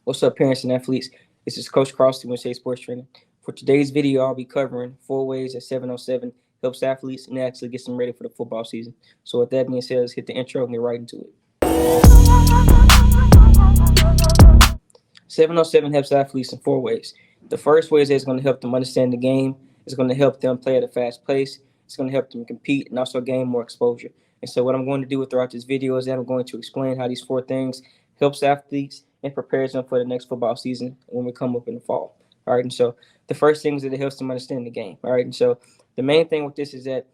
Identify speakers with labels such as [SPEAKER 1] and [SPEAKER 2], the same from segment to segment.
[SPEAKER 1] What's up, parents and athletes? This is Coach Cross, USA Sports Trainer. For today's video, I'll be covering 4 ways that 707 helps athletes and actually gets them ready for the football season. So, with that being said, let's hit the intro and get right into it. 707 helps athletes in 4 ways. The first way is that it's going to help them understand the game, it's going to help them play at a fast pace, it's going to help them compete and also gain more exposure. And so, what I'm going to do throughout this video is that I'm going to explain how these 4 things helps athletes and prepares them for the next football season when we come up in the fall. All right, and so the first thing is that it helps them understand the game. All right, and so the main thing with this is that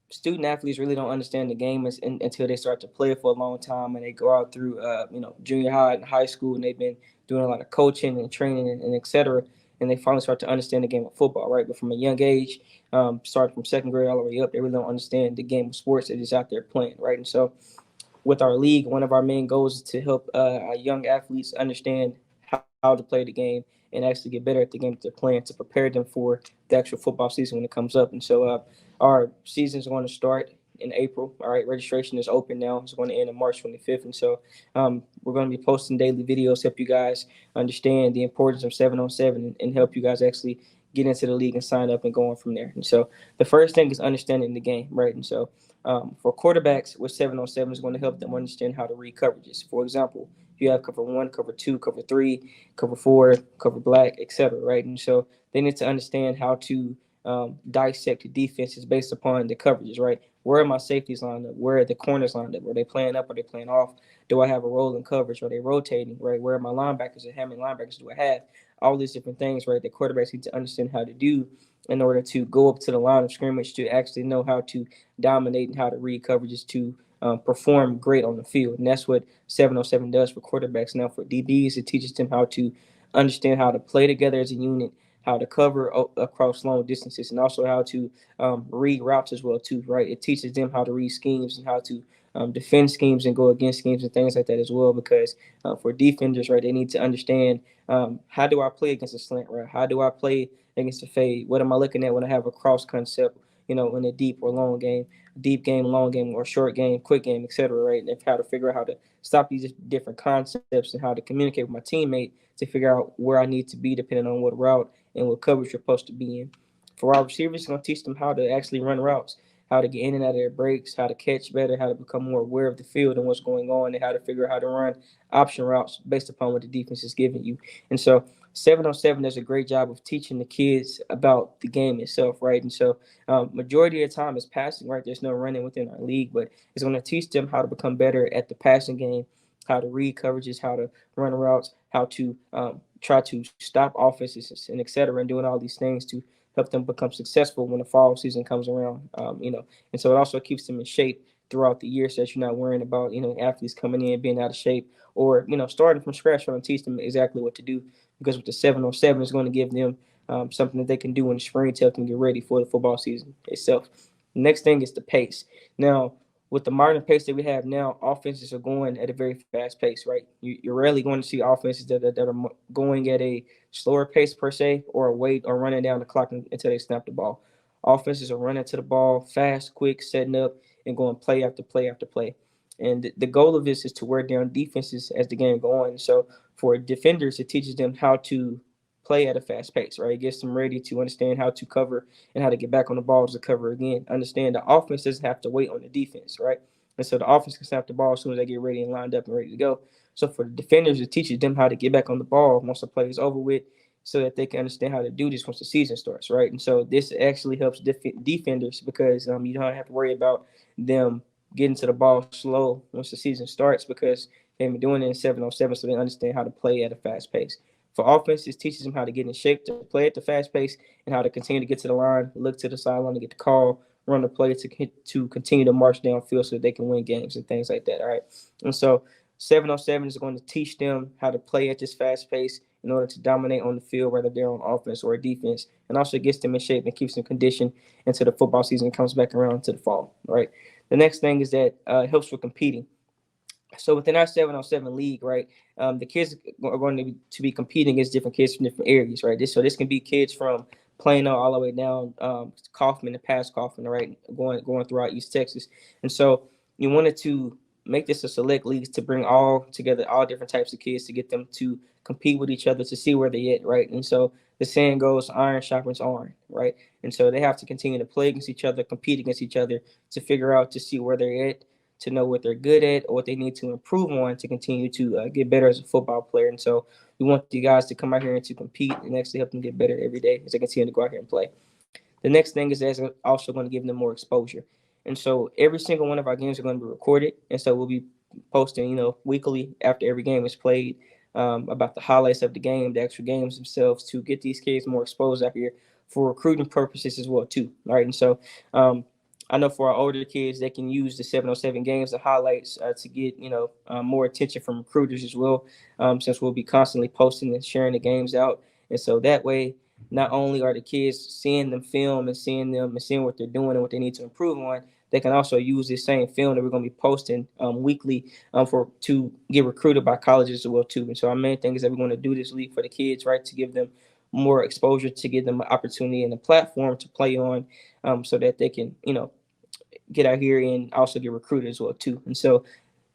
[SPEAKER 1] student athletes really don't understand the game until they start to play it for a long time and they go out through junior high and high school and they've been doing a lot of coaching and training and et cetera, and they finally start to understand the game of football, right? But from a young age, starting from second grade all the way up, they really don't understand the game of sports that is out there playing, right? And so with our league, one of our main goals is to help our young athletes understand how to play the game and actually get better at the game that they're playing to prepare them for the actual football season when it comes up. And so our season is going to start in April. All right, registration is open now. It's going to end on March 25th. And so we're going to be posting daily videos, help you guys understand the importance of 707 and help you guys actually get into the league and sign up and go on from there. And so the first thing is understanding the game, right? And so for quarterbacks, with 707 is going to help them understand how to read coverages. For example, if you have cover one, cover two, cover three, cover four, cover black, etc., right? And so they need to understand how to dissect the defenses based upon the coverages, right? Where are my safeties lined up? Where are the corners lined up? Are they playing up? Are they playing off? Do I have a role in coverage? Are they rotating, right? Where are my linebackers and how many linebackers do I have? All these different things, right? That quarterbacks need to understand how to do in order to go up to the line of scrimmage to actually know how to dominate and how to read coverages to perform great on the field. And that's what 707 does for quarterbacks. Now, for DBs, it teaches them how to understand how to play together as a unit, how to cover across long distances, and also how to read routes as well too. Right? It teaches them how to read schemes and how to defend schemes and go against schemes and things like that as well. Because for defenders, right, they need to understand how do I play against a slant route? How do I play against a fade? What am I looking at when I have a cross concept? In a deep or long game, deep game, long game, or short game, quick game, etc. Right? And how to figure out how to stop these different concepts and how to communicate with my teammate to figure out where I need to be depending on what route and what coverage you're supposed to be in. For our receivers, it's going to teach them how to actually run routes, how to get in and out of their breaks, how to catch better, how to become more aware of the field and what's going on, and how to figure out how to run option routes based upon what the defense is giving you. And so 707 does a great job of teaching the kids about the game itself, right? And so majority of the time is passing, right? There's no running within our league, but it's going to teach them how to become better at the passing game, how to read coverages, how to run routes, how to try to stop offenses and et cetera, and doing all these things to help them become successful when the fall season comes around. And so it also keeps them in shape throughout the year, so that you're not worrying about athletes coming in being out of shape or starting from scratch, trying to teach them exactly what to do. Because with the 707, it's going to give them something that they can do in the spring to help them get ready for the football season itself. The next thing is the pace. Now, with the modern pace that we have now, offenses are going at a very fast pace, right? You're rarely going to see offenses that are going at a slower pace per se, or wait or running down the clock until they snap the ball. Offenses are running to the ball fast, quick, setting up, and going play after play after play. And the goal of this is to wear down defenses as the game goes on. So for defenders, it teaches them how to play at a fast pace, right? It gets them ready to understand how to cover and how to get back on the ball to cover again. Understand the offense doesn't have to wait on the defense, right? And so the offense can snap the ball as soon as they get ready and lined up and ready to go. So for the defenders, it teaches them how to get back on the ball once the play is over with, so that they can understand how to do this once the season starts, right? And so this actually helps defenders because you don't have to worry about them getting to the ball slow once the season starts, because they've been doing it in 707, so they understand how to play at a fast pace. For offense, it teaches them how to get in shape to play at the fast pace and how to continue to get to the line, look to the sideline to get the call, run the play to continue to march downfield so that they can win games and things like that. All right. And so 707 is going to teach them how to play at this fast pace in order to dominate on the field, whether they're on offense or defense, and also gets them in shape and keeps them conditioned until the football season comes back around to the fall. All right. The next thing is that it helps with competing. So within our 707 league, right, the kids are going to be competing against different kids from different areas, right? This can be kids from Plano all the way down Kaufman and past Kaufman, right, going throughout East Texas. And so you wanted to make this a select league to bring all together, all different types of kids to get them to compete with each other to see where they're at, right? And so the saying goes, iron sharpens iron, right? And so they have to continue to play against each other, compete against each other to figure out to see where they're at, to know what they're good at or what they need to improve on to continue to get better as a football player. And so we want you guys to come out here and to compete and actually help them get better every day as they continue to go out here and play. The next thing is that's also going to give them more exposure. And so every single one of our games are going to be recorded. And so we'll be posting, weekly after every game is played, about the highlights of the game, the actual games themselves, to get these kids more exposed out here for recruiting purposes as well too. All right. And so I know for our older kids, they can use the 707 games, the highlights, to get, more attention from recruiters as well, since we'll be constantly posting and sharing the games out. And so that way, not only are the kids seeing them film and seeing them and seeing what they're doing and what they need to improve on, they can also use this same film that we're going to be posting weekly for to get recruited by colleges as well too. And so our main thing is that we're going to do this league for the kids, right, to give them more exposure, to give them an opportunity and a platform to play on, so that they can, get out here and also get recruited as well too. And so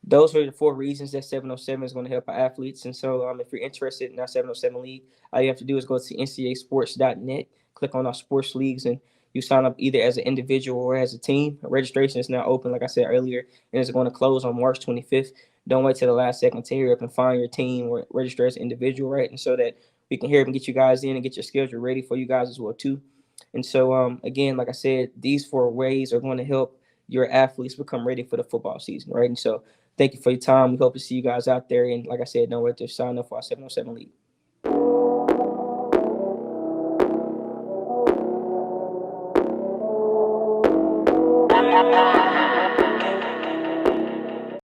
[SPEAKER 1] those are the 4 reasons that 707 is going to help our athletes. And so if you're interested in our 707 league, all you have to do is go to ncaasports.net, click on our sports leagues, and you sign up either as an individual or as a team. Registration is now open, like I said earlier, and it's going to close on March 25th. Don't wait till the last second to hurry up and find your team or register as an individual, right? And so that we can hurry up and get you guys in and get your schedule ready for you guys as well too. And so again, like I said, these 4 ways are going to help your athletes become ready for the football season, right? And so thank you for your time. We hope to see you guys out there. And like I said, don't wait to sign up for our 707 League.